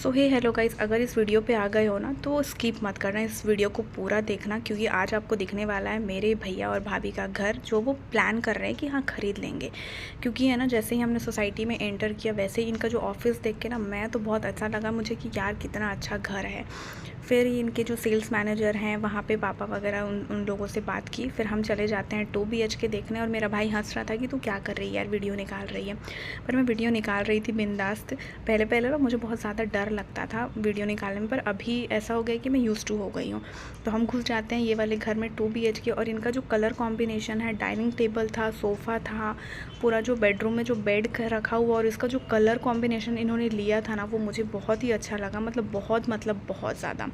सो हे hello guys, अगर इस video पे आ गए हो ना तो स्किप मत करना, इस वीडियो को पूरा देखना क्योंकि आज आपको दिखने वाला है मेरे भैया और भाभी का घर जो वो प्लान कर रहे हैं कि हाँ ख़रीद लेंगे। क्योंकि है ना, जैसे ही हमने सोसाइटी में एंटर किया वैसे ही इनका जो ऑफिस देख के ना मैं तो बहुत अच्छा लगा मुझे कि यार कितना अच्छा घर है। फिर इनके जो सेल्स मैनेजर हैं वहाँ पे पापा वगैरह उन लोगों से बात की। फिर हम चले जाते हैं 2 BHK देखने और मेरा भाई हंस रहा था कि तू क्या कर रही है यार, वीडियो निकाल रही है। पर मैं वीडियो निकाल रही थी बिंदास्त। पहले पहले ना मुझे बहुत ज़्यादा डर लगता था वीडियो निकालने में, पर अभी ऐसा हो गया कि मैं यूज़ टू हो गई हूँ। तो हम घुस जाते हैं ये वाले घर में 2 BHK और इनका जो कलर कॉम्बिनेशन है, डाइनिंग टेबल था, सोफ़ा था, पूरा जो बेडरूम में जो बेड रखा हुआ और इसका जो कलर कॉम्बिनेशन इन्होंने लिया था ना वो मुझे बहुत ही अच्छा लगा, मतलब बहुत ज़्यादा।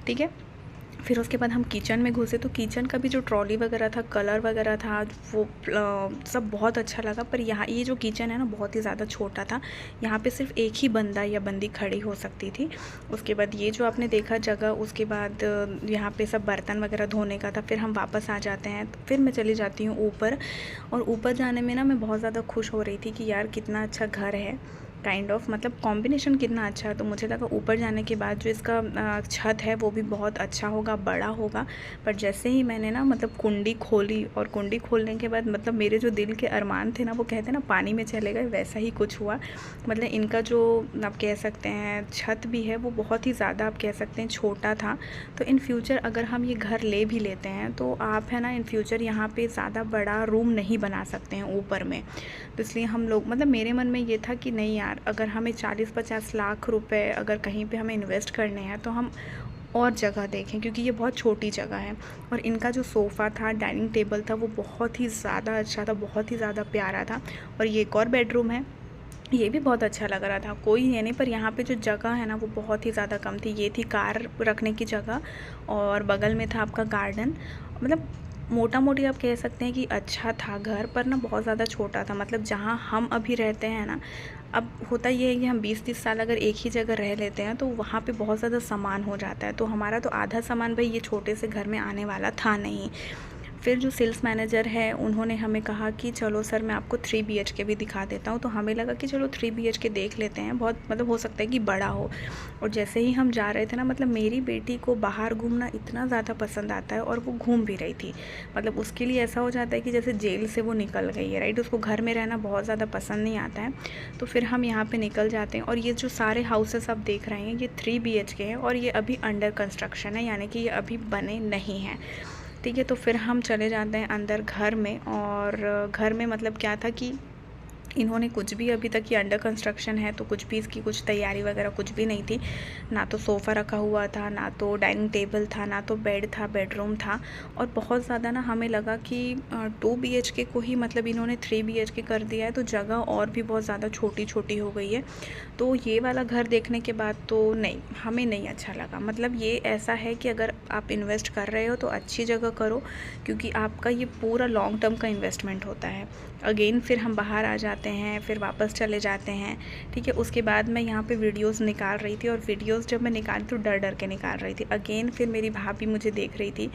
ठीक है, फिर उसके बाद हम किचन में घुसे तो किचन का भी जो ट्रॉली वगैरह था, कलर वगैरह था, वो सब बहुत अच्छा लगा। पर यहाँ ये जो किचन है ना बहुत ही ज़्यादा छोटा था, यहाँ पे सिर्फ एक ही बंदा या बंदी खड़ी हो सकती थी। उसके बाद ये जो आपने देखा जगह, उसके बाद यहाँ पे सब बर्तन वगैरह धोने का था। फिर हम वापस आ जाते हैं तो फिर मैं चली जाती हूँ ऊपर। और ऊपर जाने में ना मैं बहुत ज़्यादा खुश हो रही थी कि यार कितना अच्छा घर है, काइंड ऑफ मतलब कॉम्बिनेशन कितना अच्छा है। तो मुझे लगा ऊपर जाने के बाद जो इसका छत है वो भी बहुत अच्छा होगा, बड़ा होगा। पर जैसे ही मैंने ना मतलब कुंडी खोली और कुंडी खोलने के बाद मतलब मेरे जो दिल के अरमान थे ना वो कहते हैं ना पानी में चले गए, वैसा ही कुछ हुआ। मतलब इनका जो आप कह सकते हैं छत भी है वो बहुत ही ज़्यादा आप कह सकते हैं छोटा था। तो इन फ्यूचर अगर हम ये घर ले भी लेते हैं तो आप है ना इन फ्यूचर यहाँ पे ज़्यादा बड़ा रूम नहीं बना सकते हैं ऊपर में। तो इसलिए हम लोग मतलब मेरे मन में ये था कि नहीं यार, अगर हमें 40-50 लाख रुपए अगर कहीं पे हमें इन्वेस्ट करने हैं तो हम और जगह देखें, क्योंकि ये बहुत छोटी जगह है। और इनका जो सोफ़ा था, डाइनिंग टेबल था, वो बहुत ही ज़्यादा अच्छा था, बहुत ही ज़्यादा प्यारा था। और ये एक और बेडरूम है, ये भी बहुत अच्छा लग रहा था। कोई ये नहीं, पर यहाँ पे जो जगह है ना वो बहुत ही ज़्यादा कम थी। ये थी कार रखने की जगह और बगल में था आपका गार्डन। मतलब मोटा मोटी आप कह सकते हैं कि अच्छा था घर, पर ना बहुत ज़्यादा छोटा था। मतलब जहाँ हम अभी रहते हैं ना, अब होता ये है कि हम 20-30 साल अगर एक ही जगह रह लेते हैं तो वहाँ पे बहुत ज़्यादा सामान हो जाता है। तो हमारा तो आधा सामान भाई ये छोटे से घर में आने वाला था नहीं। फिर जो सेल्स मैनेजर है उन्होंने हमें कहा कि चलो सर मैं आपको 3 BHK भी दिखा देता हूँ। तो हमें लगा कि चलो 3 BHK देख लेते हैं, बहुत मतलब हो सकता है कि बड़ा हो। और जैसे ही हम जा रहे थे ना, मतलब मेरी बेटी को बाहर घूमना इतना ज़्यादा पसंद आता है और वो घूम भी रही थी। मतलब उसके लिए ऐसा हो जाता है कि जैसे जेल से वो निकल गई है, राइट। उसको घर में रहना बहुत ज़्यादा पसंद नहीं आता है। तो फिर हम यहाँ पर निकल जाते हैं। और ये जो सारे हाउसेस आप देख रहे हैं ये 3 BHK हैं और ये अभी अंडर कंस्ट्रक्शन है, यानी कि ये अभी बने नहीं हैं। ठीक है, तो फिर हम चले जाते हैं अंदर घर में। और घर में मतलब क्या था कि इन्होंने कुछ भी अभी तक ये अंडर कंस्ट्रक्शन है तो कुछ भी इसकी कुछ तैयारी वगैरह कुछ भी नहीं थी। ना तो सोफ़ा रखा हुआ था, ना तो डाइनिंग टेबल था, ना तो बेड था, बेडरूम था। और बहुत ज़्यादा ना हमें लगा कि 2 BHK को ही मतलब इन्होंने 3 BHK कर दिया है, तो जगह और भी बहुत ज़्यादा छोटी छोटी हो गई है। तो ये वाला घर देखने के बाद तो नहीं, हमें नहीं अच्छा लगा। मतलब ये ऐसा है कि अगर आप इन्वेस्ट कर रहे हो तो अच्छी जगह करो, क्योंकि आपका ये पूरा लॉन्ग टर्म का इन्वेस्टमेंट होता है। अगेन फिर हम बाहर आ जाते हैं, फिर वापस चले जाते हैं। ठीक है, उसके बाद मैं यहाँ पे वीडियोस निकाल रही थी और वीडियोस जब मैं निकाली तो डर डर के निकाल रही थी। अगेन फिर मेरी भाभी मुझे देख रही थी।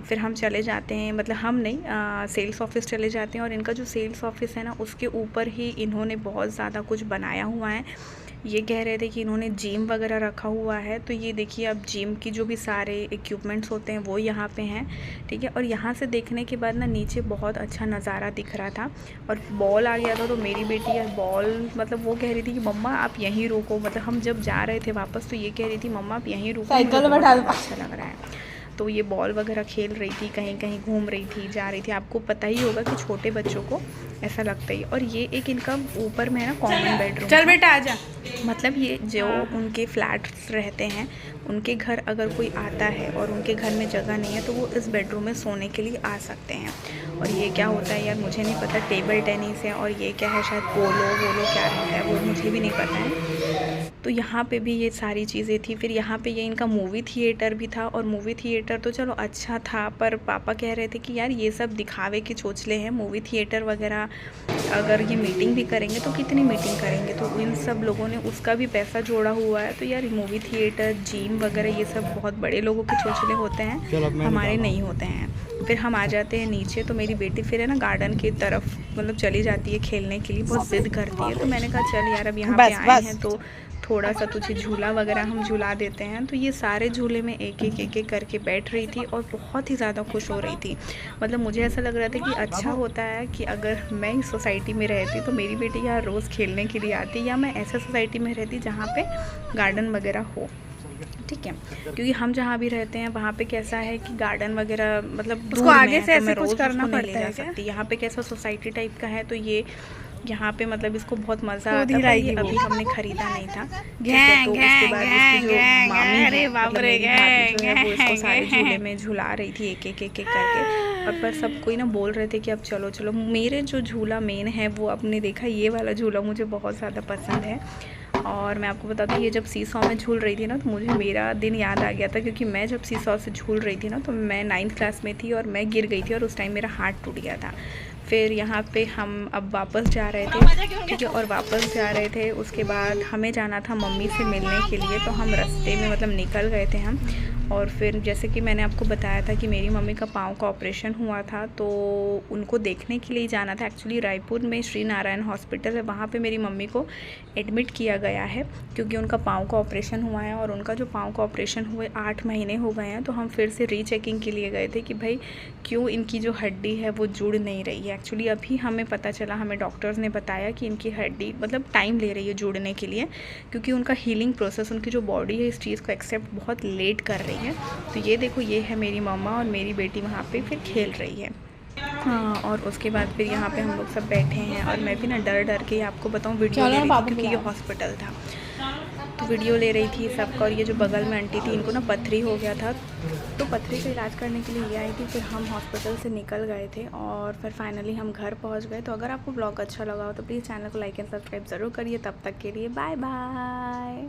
फिर हम चले जाते हैं, मतलब हम नहीं, सेल्स ऑफिस चले जाते हैं। और इनका जो सेल्स ऑफिस है ना उसके ऊपर ही इन्होंने बहुत ज़्यादा कुछ बनाया हुआ है। ये कह रहे थे कि इन्होंने जिम वगैरह रखा हुआ है। तो ये देखिए, अब जिम की जो भी सारे इक्विपमेंट्स होते हैं वो यहाँ पे हैं। ठीक है, और यहाँ से देखने के बाद ना नीचे बहुत अच्छा नज़ारा दिख रहा था। और बॉल आ गया था तो मेरी बेटी यार बॉल मतलब वो कह रही थी कि मम्मा आप यहीं रुको। मतलब हम जब जा रहे थे वापस तो ये कह रही थी मम्मा आप यहीं रुको, साइकिल में डाल, अच्छा लग रहा है। तो ये बॉल वगैरह खेल रही थी, कहीं कहीं घूम रही थी, जा रही थी। आपको पता ही होगा कि छोटे बच्चों को ऐसा लगता ही। और ये एक इनका ऊपर में है ना कॉमन बेडरूम। चल बेटा आजा। मतलब ये जो उनके फ्लैट्स रहते हैं उनके घर अगर कोई आता है और उनके घर में जगह नहीं है तो वो इस बेडरूम में सोने के लिए आ सकते हैं। और ये क्या होता है यार मुझे नहीं पता, टेबल टेनिस है और ये क्या है, शायद पोलो वोलो क्या रहता है वो मुझे भी नहीं पता है। तो यहाँ पे भी ये सारी चीज़ें थी। फिर यहाँ पे ये इनका मूवी थिएटर भी था। और मूवी थिएटर तो चलो अच्छा था, पर पापा कह रहे थे कि यार ये सब दिखावे के चोचले हैं, मूवी थिएटर वगैरह अगर ये मीटिंग भी करेंगे तो कितनी मीटिंग करेंगे। तो इन सब लोगों ने उसका भी पैसा जोड़ा हुआ है। तो यार मूवी थिएटर, जिम वगैरह ये सब बहुत बड़े लोगों के चोचले होते हैं, हमारे नहीं होते हैं। फिर हम आ जाते हैं नीचे तो मेरी बेटी फिर है ना गार्डन की तरफ मतलब चली जाती है खेलने के लिए, बहुत ज़िद करती है। तो मैंने कहा चल यार अब यहाँ पे आए हैं तो थोड़ा सा तुझे झूला वगैरह हम झूला देते हैं। तो ये सारे झूले में एक एक करके बैठ रही थी और बहुत ही ज़्यादा खुश हो रही थी। मतलब मुझे ऐसा लग रहा था कि अच्छा होता है कि अगर मैं इस सोसाइटी में रहती तो मेरी बेटी यहाँ रोज़ खेलने के लिए आती, या मैं ऐसे सोसाइटी में रहती जहाँ पे गार्डन वगैरह हो। ठीक है, क्योंकि हम जहाँ भी रहते हैं वहाँ पे कैसा है कि गार्डन वगैरह मतलब उसको आगे से तो मैं ऐसे कुछ रोज़ करना उसको नहीं ले पड़ता जा है क्या? सकती। यहाँ पे कैसा सोसाइटी टाइप का है, तो ये यहाँ पे मतलब इसको बहुत मज़ा खुद आता ही है। पर ये लाएगी वो। अभी हमने ख़रीदा नहीं था। ठीक है, गैंग तो उसके बाद इसकी जो गैंग मामी अरे है, बाप मतलब रे, मेरी भाभी जो है वो इसको सारे गैंग झूले में झुला रही थी एक एक करके। और पर सब कोई ना बोल रहे थे कि अब चलो चलो। मेरे जो झूला मेन है वो आपने देखा, ये वाला झूला मुझे बहुत ज़्यादा पसंद है। और मैं आपको बता दूँ, ये जब सीसॉ में झूल रही थी ना तो मुझे मेरा दिन याद आ गया था, क्योंकि मैं जब सीसॉ से झूल रही थी ना तो मैं 9th क्लास में थी और मैं गिर गई थी और उस टाइम मेरा हाथ टूट गया था। फिर यहाँ पे हम अब वापस जा रहे थे, ठीक है, और वापस जा रहे थे उसके बाद हमें जाना था मम्मी से मिलने के लिए। तो हम रास्ते में मतलब निकल गए थे हम। और फिर जैसे कि मैंने आपको बताया था कि मेरी मम्मी का पाँव का ऑपरेशन हुआ था, तो उनको देखने के लिए जाना था। एक्चुअली रायपुर में श्री नारायण हॉस्पिटल है, वहाँ पे मेरी मम्मी को एडमिट किया गया है, क्योंकि उनका पाँव का ऑपरेशन हुआ है। और उनका जो पाँव का ऑपरेशन हुए 8 महीने हो गए हैं। तो हम फिर से रीचेकिंग के लिए गए थे कि भाई क्यों इनकी जो हड्डी है वो जुड़ नहीं रही है। एक्चुअली अभी हमें पता चला, हमें डॉक्टर्स ने बताया कि इनकी हड्डी मतलब टाइम ले रही है जुड़ने के लिए, क्योंकि उनका हीलिंग प्रोसेस, उनकी जो बॉडी है इस चीज़ को एक्सेप्ट बहुत लेट कर रही है। तो ये देखो, ये है मेरी मम्मा और मेरी बेटी वहाँ पे फिर खेल रही है। हाँ, और उसके बाद फिर यहाँ पे हम लोग सब बैठे हैं और मैं भी ना डर के आपको बताऊँ वीडियो ले रही थी, क्योंकि ये हॉस्पिटल था तो वीडियो ले रही थी सबका। और ये जो बगल में आंटी थी, इनको ना पथरी हो गया था, तो पथरी का इलाज करने के लिए ये आई थी। फिर हम हॉस्पिटल से निकल गए थे और फिर फाइनली हम घर पहुंच गए। तो अगर आपको ब्लॉग अच्छा लगा हो तो प्लीज़ चैनल को लाइक एंड सब्सक्राइब ज़रूर करिए। तब तक के लिए बाय बाय।